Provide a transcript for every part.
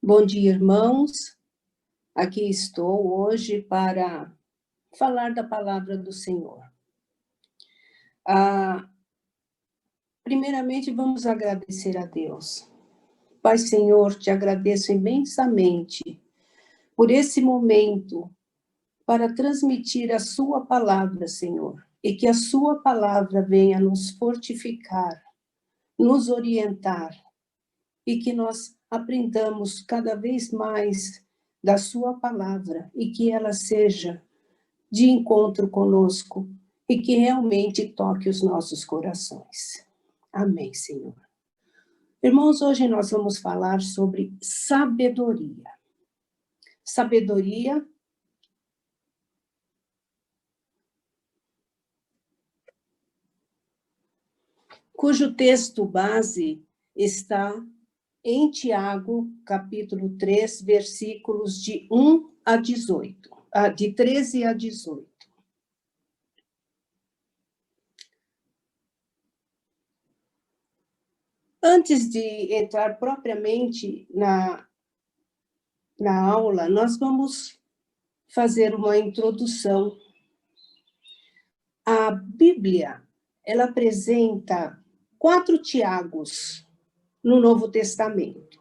Bom dia, irmãos. Aqui estou hoje para falar da palavra do Senhor. Primeiramente, vamos agradecer a Deus. Pai Senhor, te agradeço imensamente por esse momento para transmitir a sua palavra, Senhor, e que a sua palavra venha nos fortificar, nos orientar, e que nós aprendamos cada vez mais da sua palavra e que ela seja de encontro conosco e que realmente toque os nossos corações. Amém, Senhor. Irmãos, hoje nós vamos falar sobre sabedoria. Sabedoria cujo texto base está em Tiago, capítulo 3, versículos de 1 a 18, de 13 a 18. Antes de entrar propriamente na aula, nós vamos fazer uma introdução. A Bíblia, ela apresenta 4 Tiagos no Novo Testamento.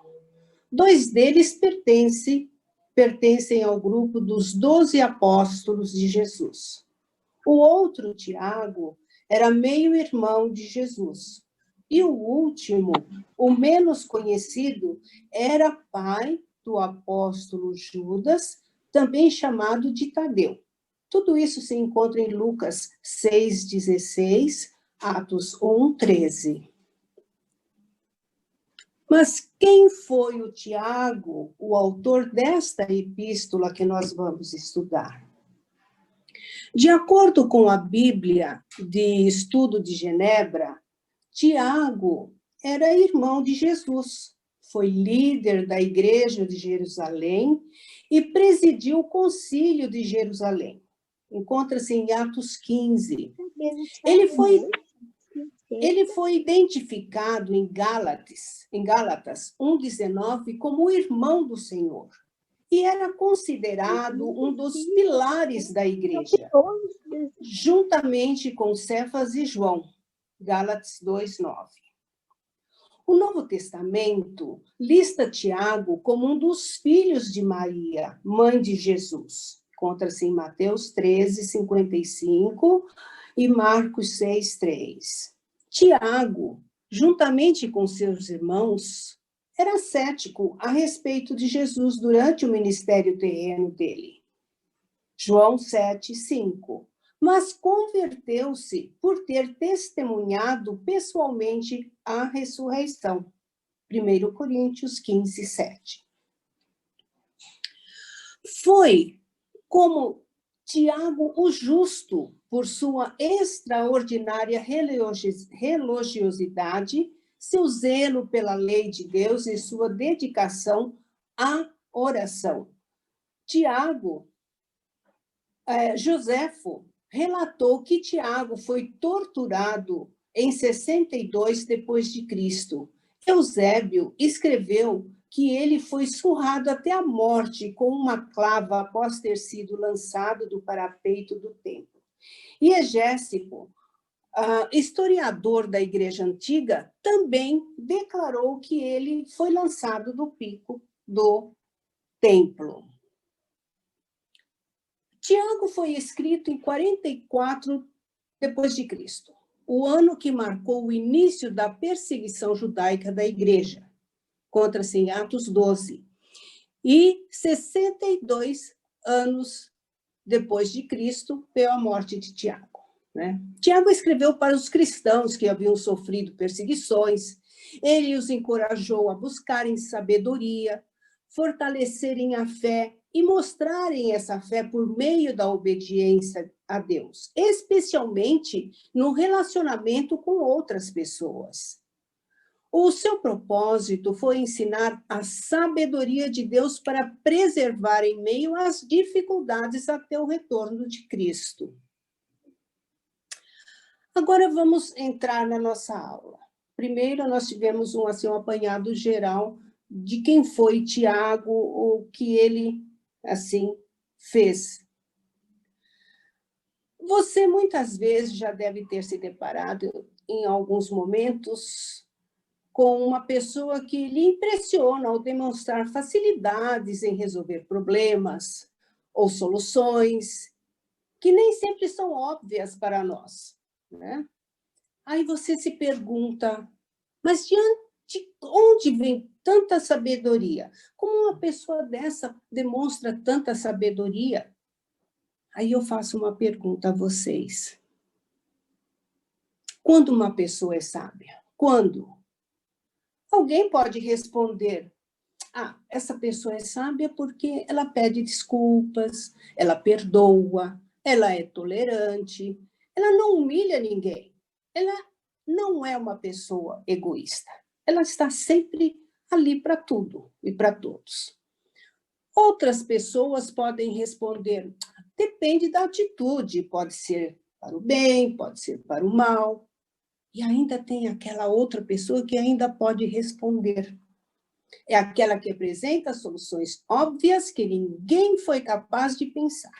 2 deles pertencem ao grupo dos 12 apóstolos de Jesus. O outro, Tiago, era meio-irmão de Jesus. E o último, o menos conhecido, era pai do apóstolo Judas, também chamado de Tadeu. Tudo isso se encontra em Lucas 6,16, Atos 1,13. Mas quem foi o Tiago, o autor desta epístola que nós vamos estudar? De acordo com a Bíblia de Estudo de Genebra, Tiago era irmão de Jesus, foi líder da Igreja de Jerusalém e presidiu o Concílio de Jerusalém. Encontra-se em Atos 15. Ele foi identificado em Gálatas 1,19 como o irmão do Senhor e era considerado um dos pilares da igreja, juntamente com Cefas e João, Gálatas 2,9. O Novo Testamento lista Tiago como um dos filhos de Maria, mãe de Jesus. Encontra-se em Mateus 13,55 e Marcos 6,3. Tiago, juntamente com seus irmãos, era cético a respeito de Jesus durante o ministério terreno dele. João 7,5. Mas converteu-se por ter testemunhado pessoalmente a ressurreição. 1 Coríntios 15,7. Foi como Tiago o Justo, por sua extraordinária religiosidade, seu zelo pela lei de Deus e sua dedicação à oração. Joséfo relatou que Tiago foi torturado em 62 depois de Cristo. Eusébio escreveu que ele foi surrado até a morte com uma clava após ter sido lançado do parapeito do templo. E Egésipo, historiador da Igreja Antiga, também declarou que ele foi lançado do pico do templo. Tiago foi escrito em 44 depois de Cristo, o ano que marcou o início da perseguição judaica da Igreja. Encontra-se em Atos 12. E 62 anos depois de Cristo, veio a morte de Tiago. Né? Tiago escreveu para os cristãos que haviam sofrido perseguições. Ele os encorajou a buscarem sabedoria, fortalecerem a fé e mostrarem essa fé por meio da obediência a Deus, especialmente no relacionamento com outras pessoas. O seu propósito foi ensinar a sabedoria de Deus para preservar em meio às dificuldades até o retorno de Cristo. Agora vamos entrar na nossa aula. Primeiro, nós tivemos um apanhado geral de quem foi Tiago, o que ele, fez. Você, muitas vezes, já deve ter se deparado, em alguns momentos, com uma pessoa que lhe impressiona ao demonstrar facilidades em resolver problemas ou soluções que nem sempre são óbvias para nós, né? Aí você se pergunta, mas de onde vem tanta sabedoria? Como uma pessoa dessa demonstra tanta sabedoria? Aí eu faço uma pergunta a vocês. Quando uma pessoa é sábia? Quando? Alguém pode responder, essa pessoa é sábia porque ela pede desculpas, ela perdoa, ela é tolerante, ela não humilha ninguém, ela não é uma pessoa egoísta, ela está sempre ali para tudo e para todos. Outras pessoas podem responder, depende da atitude, pode ser para o bem, pode ser para o mal. E ainda tem aquela outra pessoa que ainda pode responder. É aquela que apresenta soluções óbvias que ninguém foi capaz de pensar.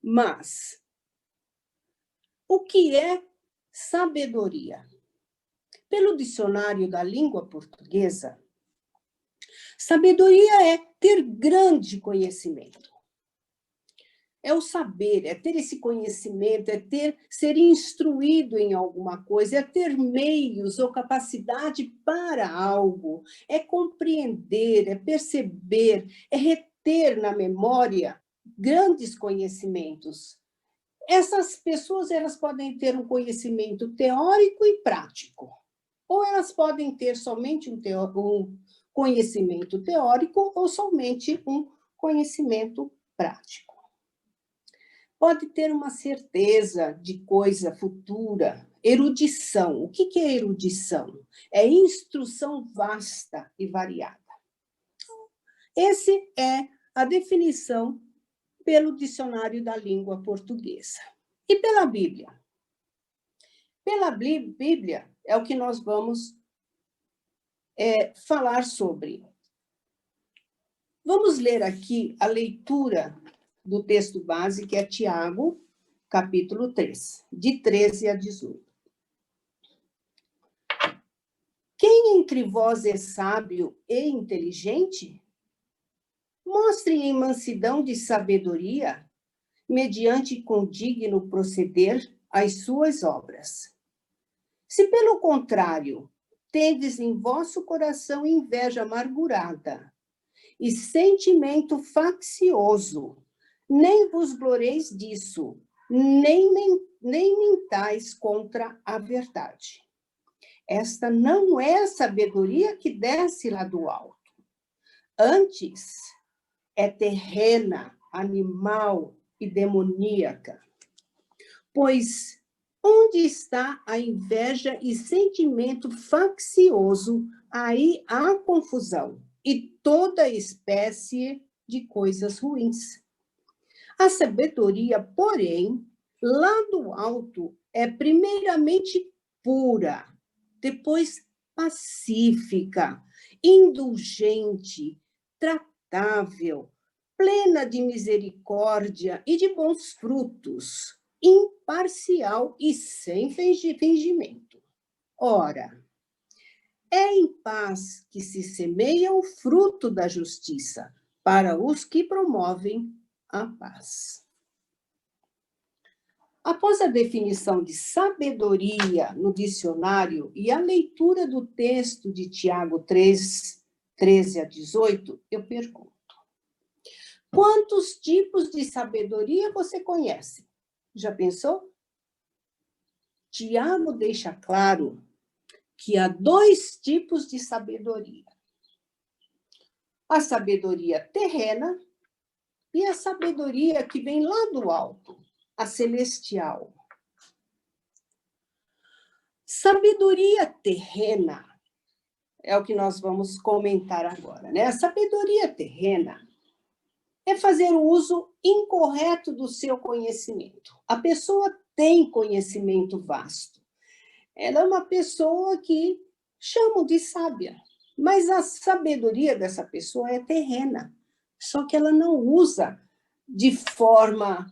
Mas, o que é sabedoria? Pelo dicionário da língua portuguesa, sabedoria é ter grande conhecimento. É o saber, é ter esse conhecimento, é ser instruído em alguma coisa, é ter meios ou capacidade para algo, é compreender, é perceber, é reter na memória grandes conhecimentos. Essas pessoas, elas podem ter um conhecimento teórico e prático, ou elas podem ter somente um conhecimento teórico ou somente um conhecimento prático. Pode ter uma certeza de coisa futura. Erudição. O que é erudição? É instrução vasta e variada. Essa é a definição pelo dicionário da língua portuguesa. E pela Bíblia? Pela Bíblia é o que nós vamos falar sobre. Vamos ler aqui a leitura do texto base, que é Tiago, capítulo 3, de 13 a 18. Quem entre vós é sábio e inteligente? Mostre em mansidão de sabedoria, mediante condigno proceder as suas obras. Se, pelo contrário, tendes em vosso coração inveja amargurada e sentimento faccioso, nem vos gloreis disso, nem mentais contra a verdade. Esta não é a sabedoria que desce lá do alto. Antes, é terrena, animal e demoníaca. Pois onde está a inveja e sentimento faccioso, aí há confusão e toda espécie de coisas ruins. A sabedoria, porém, lá do alto, é primeiramente pura, depois pacífica, indulgente, tratável, plena de misericórdia e de bons frutos, imparcial e sem fingimento. Ora, é em paz que se semeia o fruto da justiça para os que promovem a paz. Após a definição de sabedoria no dicionário e a leitura do texto de Tiago 3, 13 a 18, eu pergunto: quantos tipos de sabedoria você conhece? Já pensou? Tiago deixa claro que há 2 tipos de sabedoria: a sabedoria terrena e a sabedoria que vem lá do alto, a celestial. Sabedoria terrena é o que nós vamos comentar agora, né? A sabedoria terrena é fazer o uso incorreto do seu conhecimento. A pessoa tem conhecimento vasto. Ela é uma pessoa que chamam de sábia, mas a sabedoria dessa pessoa é terrena, só que ela não usa de forma,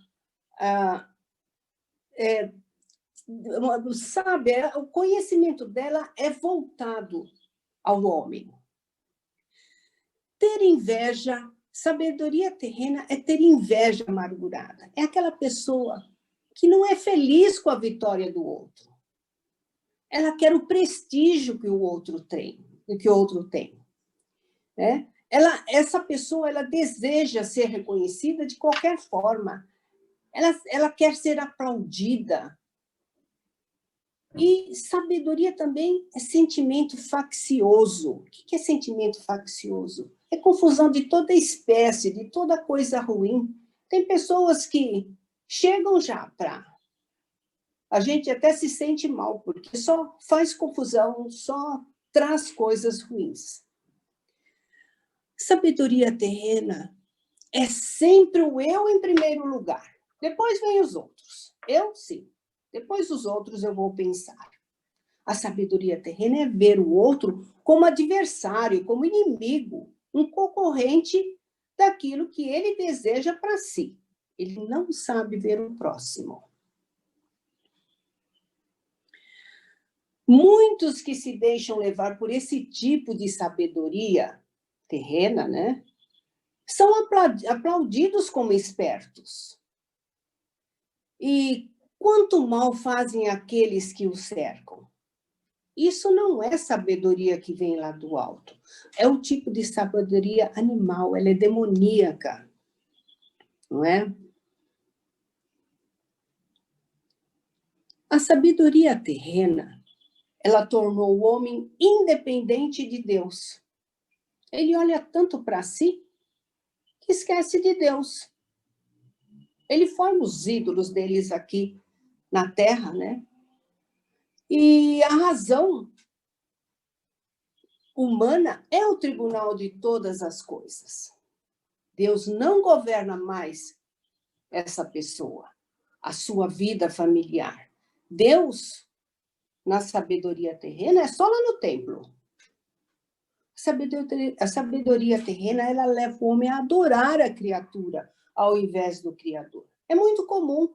sabe, o conhecimento dela é voltado ao homem. Ter inveja, sabedoria terrena é ter inveja amargurada. É aquela pessoa que não é feliz com a vitória do outro. Ela quer o prestígio que o outro tem, né? Essa pessoa, ela deseja ser reconhecida de qualquer forma. Ela quer ser aplaudida. E sabedoria também é sentimento faccioso. O que é sentimento faccioso? É confusão de toda espécie, de toda coisa ruim. Tem pessoas que chegam já para... A gente até se sente mal, porque só faz confusão, só traz coisas ruins. Sabedoria terrena é sempre o eu em primeiro lugar. Depois vem os outros. Eu, sim. Depois os outros eu vou pensar. A sabedoria terrena é ver o outro como adversário, como inimigo, um concorrente daquilo que ele deseja para si. Ele não sabe ver o próximo. Muitos que se deixam levar por esse tipo de sabedoria terrena, né, são aplaudidos como espertos. E quanto mal fazem aqueles que o cercam? Isso não é sabedoria que vem lá do alto. É o tipo de sabedoria animal, ela é demoníaca, não é? A sabedoria terrena, ela tornou o homem independente de Deus. Ele olha tanto para si que esquece de Deus. Ele forma os ídolos deles aqui na Terra, né? E a razão humana é o tribunal de todas as coisas. Deus não governa mais essa pessoa, a sua vida familiar. Deus, na sabedoria terrena, é só lá no templo. A sabedoria terrena, ela leva o homem a adorar a criatura ao invés do Criador. É muito comum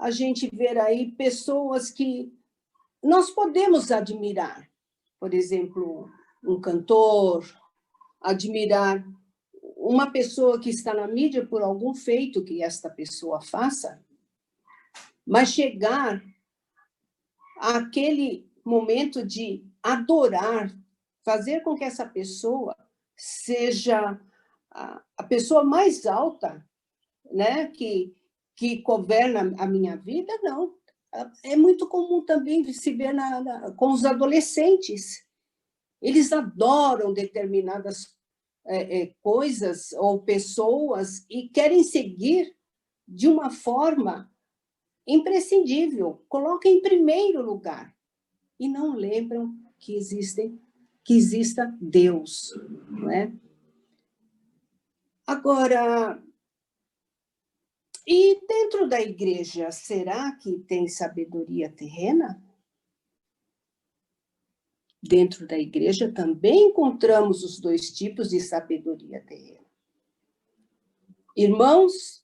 a gente ver aí pessoas que nós podemos admirar. Por exemplo, um cantor, admirar uma pessoa que está na mídia por algum feito que esta pessoa faça, mas chegar àquele momento de adorar, fazer com que essa pessoa seja a pessoa mais alta, né, que governa a minha vida, não. É muito comum também se ver com os adolescentes. Eles adoram determinadas coisas ou pessoas e querem seguir de uma forma imprescindível, colocam em primeiro lugar e não lembram que exista Deus, não é? Agora, e dentro da igreja, será que tem sabedoria terrena? Dentro da igreja também encontramos os dois tipos de sabedoria terrena. Irmãos,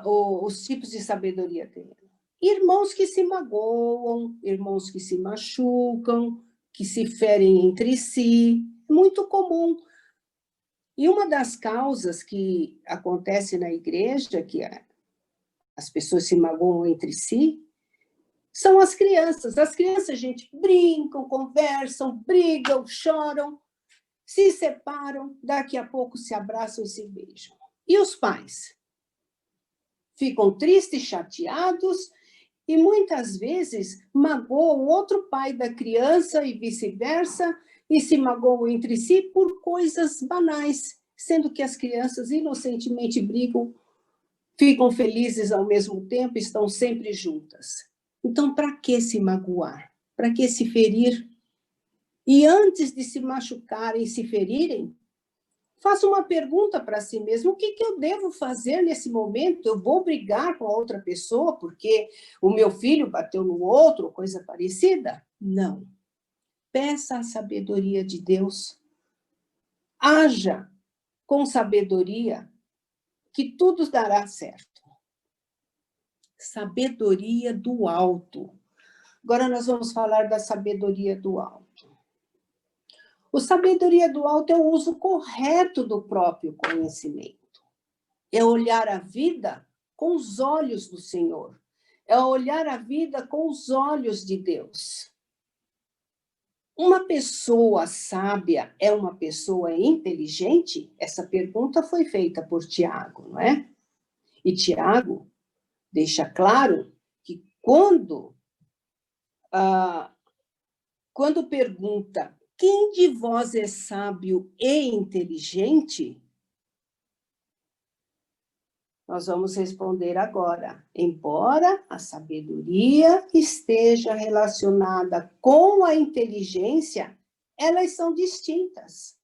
os tipos de sabedoria terrena. Irmãos que se magoam, irmãos que se machucam, que se ferem entre si, muito comum. E uma das causas que acontece na igreja, que as pessoas se magoam entre si, são as crianças. As crianças, gente, brincam, conversam, brigam, choram, se separam, daqui a pouco se abraçam e se beijam. E os pais? Ficam tristes, chateados e muitas vezes magoam o outro pai da criança e vice-versa, e se magoam entre si por coisas banais, sendo que as crianças inocentemente brigam, ficam felizes ao mesmo tempo, estão sempre juntas. Então, para que se magoar? Para que se ferir? E antes de se machucarem e se ferirem, Faça uma pergunta para si mesmo: o que eu devo fazer nesse momento? Eu vou brigar com a outra pessoa porque o meu filho bateu no outro, coisa parecida? Não. Peça a sabedoria de Deus. Haja com sabedoria, que tudo dará certo. Sabedoria do alto. Agora nós vamos falar da sabedoria do alto. O sabedoria do alto é o uso correto do próprio conhecimento. É olhar a vida com os olhos do Senhor. É olhar a vida com os olhos de Deus. Uma pessoa sábia é uma pessoa inteligente? Essa pergunta foi feita por Tiago, não é? E Tiago deixa claro que quando pergunta quem de vós é sábio e inteligente, nós vamos responder agora. Embora a sabedoria esteja relacionada com a inteligência, elas são distintas.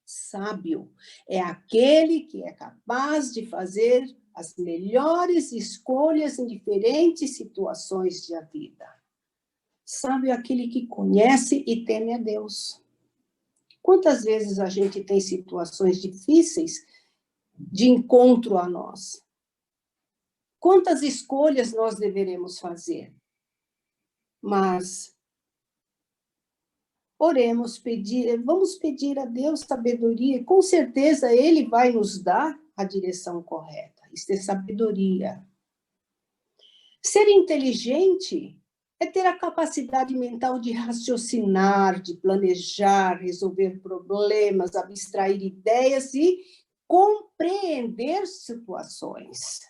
Sábio é aquele que é capaz de fazer as melhores escolhas em diferentes situações da vida. Sábio é aquele que conhece e teme a Deus. Quantas vezes a gente tem situações difíceis de encontro a nós? Quantas escolhas nós deveremos fazer? Mas oremos, vamos pedir a Deus sabedoria, com certeza Ele vai nos dar a direção correta. Isso é sabedoria. Ser inteligente é ter a capacidade mental de raciocinar, de planejar, resolver problemas, abstrair ideias e compreender situações.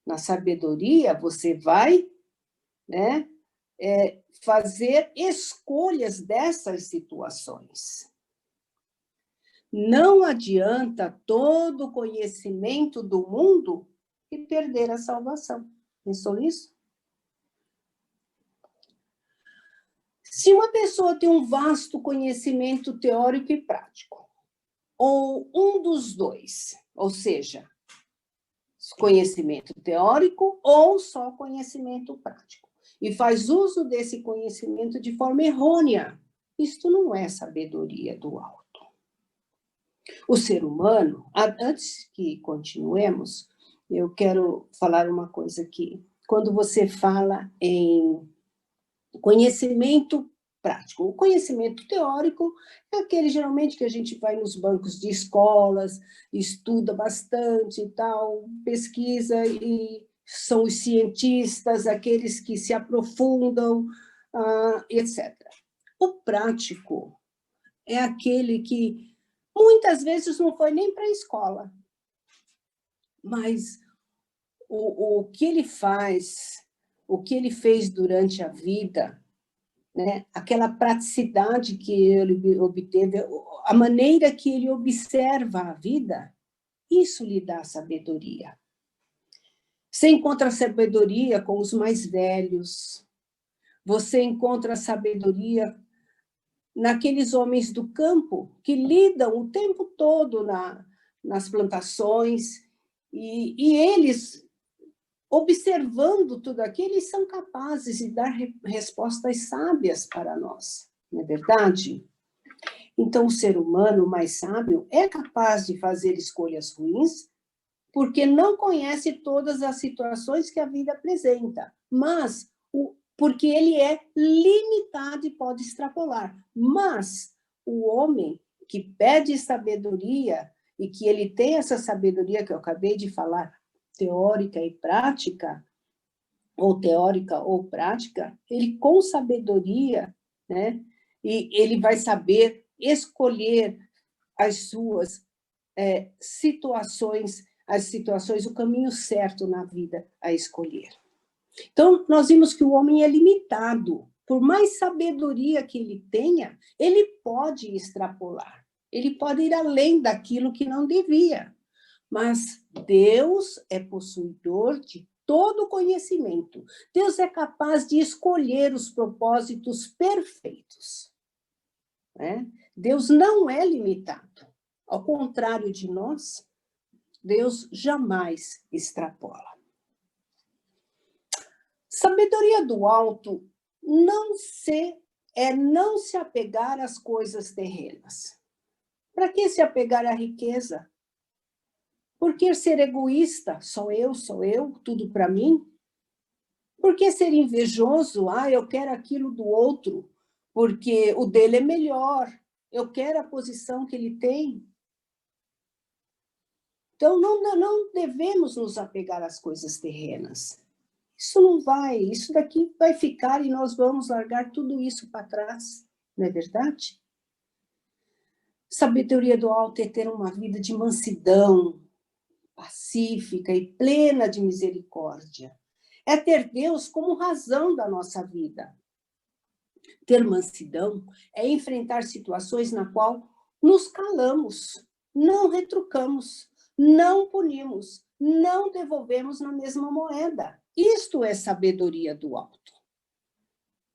Na sabedoria, você vai, né, fazer escolhas dessas situações. Não adianta todo o conhecimento do mundo e perder a salvação. Pensou nisso? Se uma pessoa tem um vasto conhecimento teórico e prático, ou um dos dois, ou seja, conhecimento teórico ou só conhecimento prático, e faz uso desse conhecimento de forma errônea, isto não é sabedoria do alto. O ser humano, antes que continuemos, eu quero falar uma coisa aqui. Quando você fala em conhecimento prático, o conhecimento teórico é aquele geralmente que a gente vai nos bancos de escolas, estuda bastante e tal, pesquisa, e são os cientistas, aqueles que se aprofundam, etc. O prático é aquele que muitas vezes não foi nem para a escola, mas o que ele faz, o que ele fez durante a vida, né? Aquela praticidade que ele obteve, a maneira que ele observa a vida, isso lhe dá sabedoria. Você encontra sabedoria com os mais velhos, você encontra sabedoria naqueles homens do campo que lidam o tempo todo nas plantações, e eles, observando tudo aquilo, eles são capazes de dar respostas sábias para nós, não é verdade? Então, o ser humano mais sábio é capaz de fazer escolhas ruins, porque não conhece todas as situações que a vida apresenta, mas porque ele é limitado e pode extrapolar. Mas o homem que pede sabedoria, e que ele tem essa sabedoria que eu acabei de falar, teórica e prática, ou teórica ou prática, ele com sabedoria, né, e ele vai saber escolher as suas situações, o caminho certo na vida a escolher. Então, nós vimos que o homem é limitado. Por mais sabedoria que ele tenha, ele pode extrapolar. Ele pode ir além daquilo que não devia. Mas Deus é possuidor de todo conhecimento. Deus é capaz de escolher os propósitos perfeitos, né? Deus não é limitado. Ao contrário de nós, Deus jamais extrapola. Sabedoria do alto não se apegar às coisas terrenas. Para que se apegar à riqueza? Por que ser egoísta? Sou eu, tudo para mim? Por que ser invejoso? Eu quero aquilo do outro, porque o dele é melhor. Eu quero a posição que ele tem. Então, não devemos nos apegar às coisas terrenas. Isso daqui vai ficar e nós vamos largar tudo isso para trás, não é verdade? Sabedoria do alto é ter uma vida de mansidão, pacífica e plena de misericórdia. É ter Deus como razão da nossa vida. Ter mansidão é enfrentar situações na qual nos calamos, não retrucamos, não punimos, não devolvemos na mesma moeda. Isto é sabedoria do alto.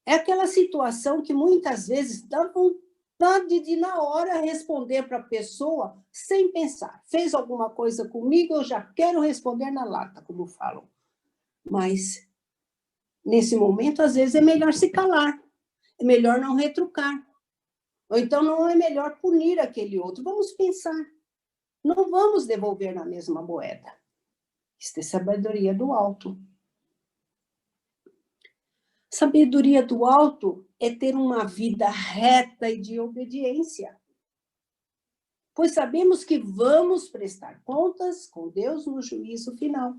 É aquela situação que muitas vezes dá vontade de, na hora, responder para a pessoa sem pensar. Fez alguma coisa comigo, eu já quero responder na lata, como falam. Mas, nesse momento, às vezes é melhor se calar. É melhor não retrucar. Ou então não é melhor punir aquele outro. Vamos pensar. Não vamos devolver na mesma moeda. Isso é sabedoria do alto. Sabedoria do alto é ter uma vida reta e de obediência. Pois sabemos que vamos prestar contas com Deus no juízo final.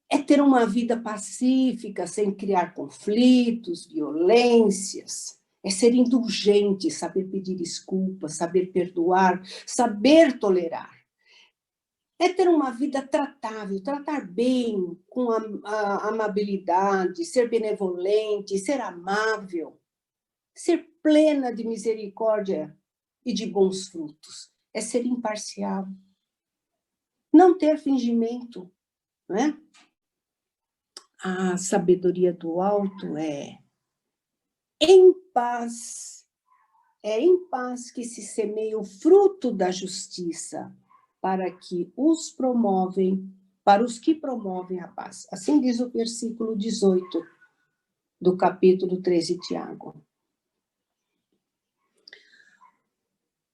É ter uma vida pacífica, sem criar conflitos, violências. É ser indulgente, saber pedir desculpas, saber perdoar, saber tolerar. É ter uma vida tratável, tratar bem, com a amabilidade, ser benevolente, ser amável, ser plena de misericórdia e de bons frutos. É ser imparcial. Não ter fingimento, não é? A sabedoria do alto é em paz que se semeia o fruto da justiça, para os que promovem a paz. Assim diz o versículo 18 do capítulo 13 de Tiago.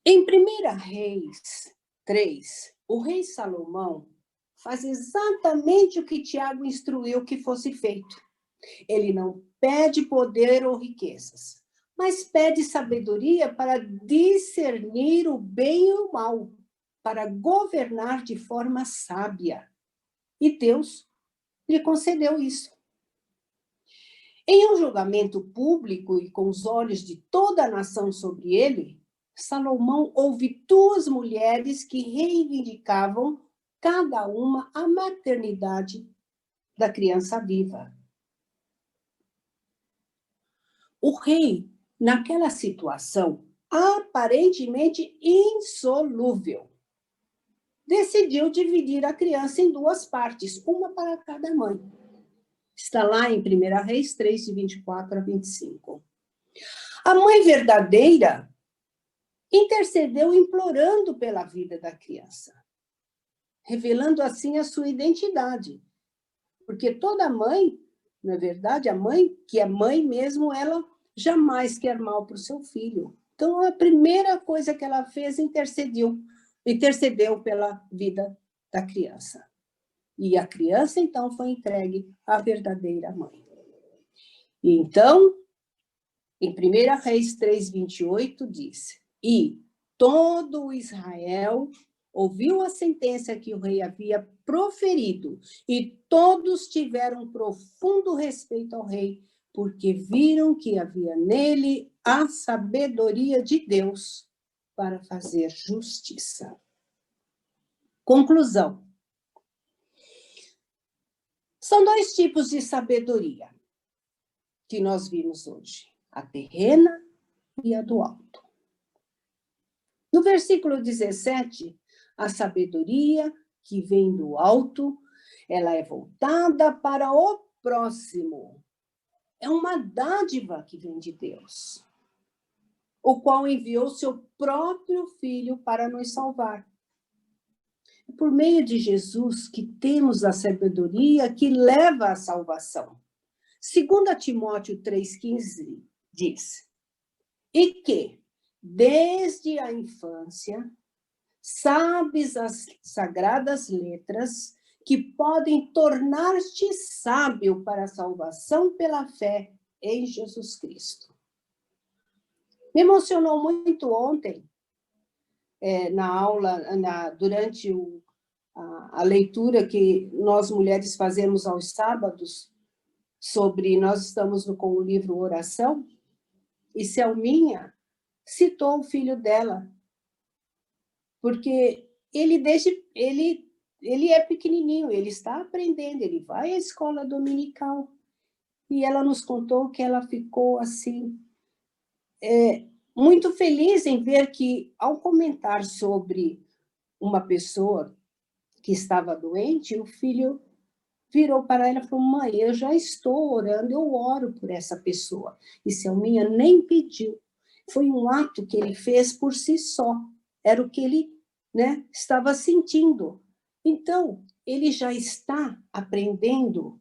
Em 1 Reis 3, o rei Salomão faz exatamente o que Tiago instruiu que fosse feito. Ele não pede poder ou riquezas, mas pede sabedoria para discernir o bem e o mal, para governar de forma sábia. E Deus lhe concedeu isso. Em um julgamento público e com os olhos de toda a nação sobre ele, Salomão ouve 2 mulheres que reivindicavam cada uma a maternidade da criança viva. O rei, naquela situação aparentemente insolúvel, decidiu dividir a criança em 2 partes, uma para cada mãe. Está lá em 1 Reis 3, de 24 a 25. A mãe verdadeira intercedeu implorando pela vida da criança, revelando assim a sua identidade. Porque toda mãe, na verdade, a mãe, que é mãe mesmo, ela jamais quer mal para o seu filho. Então, a primeira coisa que ela fez, intercedeu pela vida da criança. E a criança, então, foi entregue à verdadeira mãe. E então, em 1 Reis 3, 28, diz: E todo Israel ouviu a sentença que o rei havia proferido, e todos tiveram profundo respeito ao rei, porque viram que havia nele a sabedoria de Deus para fazer justiça. Conclusão. São 2 tipos de sabedoria que nós vimos hoje: a terrena e a do alto. No versículo 17, a sabedoria que vem do alto, ela é voltada para o próximo. É uma dádiva que vem de Deus. o qual enviou seu próprio Filho para nos salvar. É por meio de Jesus que temos a sabedoria que leva à salvação. 2 Timóteo 3,15 diz: e que, desde a infância, sabes as sagradas letras que podem tornar-te sábio para a salvação pela fé em Jesus Cristo. Me emocionou muito ontem, na aula, durante a leitura que nós mulheres fazemos aos sábados, nós estamos com o livro Oração, e Selminha citou o filho dela, porque ele é pequenininho, ele está aprendendo, ele vai à escola dominical, e ela nos contou que ela ficou assim, muito feliz em ver que, ao comentar sobre uma pessoa que estava doente, o filho virou para ela e falou: mãe, eu já estou orando, eu oro por essa pessoa. E Selminha nem pediu. Foi um ato que ele fez por si só. Era o que ele, estava sentindo. Então, ele já está aprendendo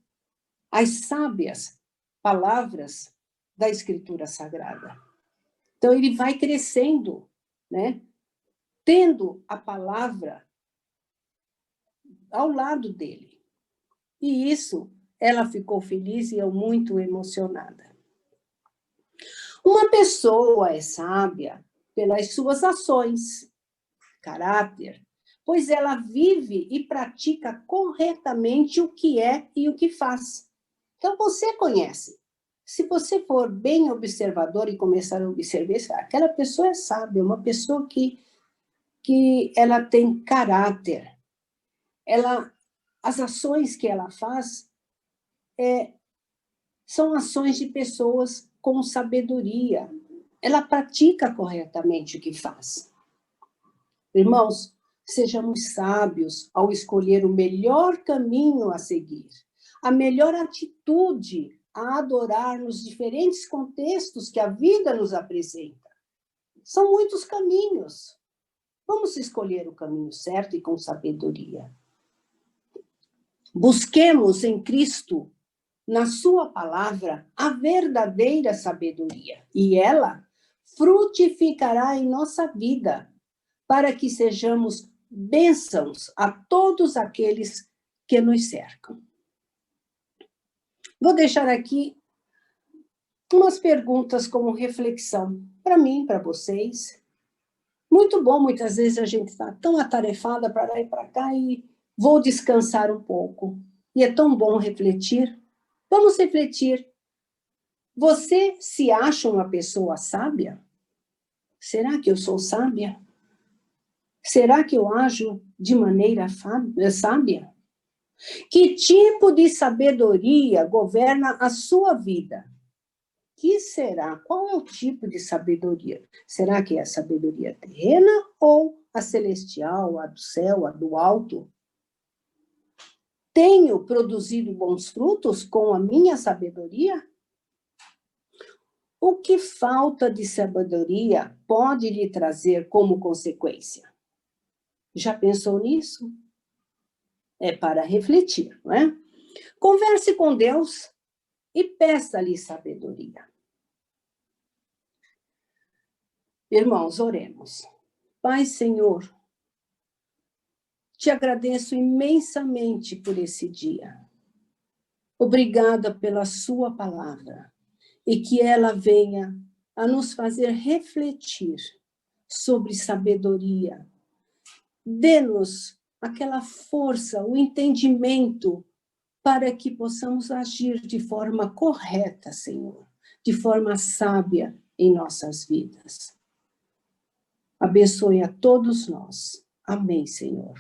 as sábias palavras da Escritura Sagrada. Então, ele vai crescendo, tendo a palavra ao lado dele. E isso, ela ficou feliz e eu muito emocionada. Uma pessoa é sábia pelas suas ações, caráter, pois ela vive e pratica corretamente o que é e o que faz. Então, você conhece. Se você for bem observador e começar a observar, aquela pessoa é sábia, uma pessoa que ela tem caráter. As ações que ela faz são ações de pessoas com sabedoria. Ela pratica corretamente o que faz. Irmãos, sejamos sábios ao escolher o melhor caminho a seguir, a melhor atitude a adorar nos diferentes contextos que a vida nos apresenta. São muitos caminhos. Vamos escolher o caminho certo e com sabedoria. Busquemos em Cristo, na sua palavra, a verdadeira sabedoria, e ela frutificará em nossa vida, para que sejamos bênçãos a todos aqueles que nos cercam. Vou deixar aqui umas perguntas como reflexão para mim, para vocês. Muito bom, muitas vezes a gente está tão atarefada para lá e para cá e vou descansar um pouco. E é tão bom refletir. Vamos refletir. Você se acha uma pessoa sábia? Será que eu sou sábia? Será que eu ajo de maneira sábia? Que tipo de sabedoria governa a sua vida? Que será? Qual é o tipo de sabedoria? Será que é a sabedoria terrena ou a celestial, a do céu, a do alto? Tenho produzido bons frutos com a minha sabedoria? O que falta de sabedoria pode lhe trazer como consequência? Já pensou nisso? É para refletir, não é? Converse com Deus e peça-lhe sabedoria. Irmãos, oremos. Pai, Senhor, te agradeço imensamente por esse dia. Obrigada pela sua palavra e que ela venha a nos fazer refletir sobre sabedoria. Dê-nos aquela força, o entendimento para que possamos agir de forma correta, Senhor, de forma sábia em nossas vidas. Abençoe a todos nós. Amém, Senhor.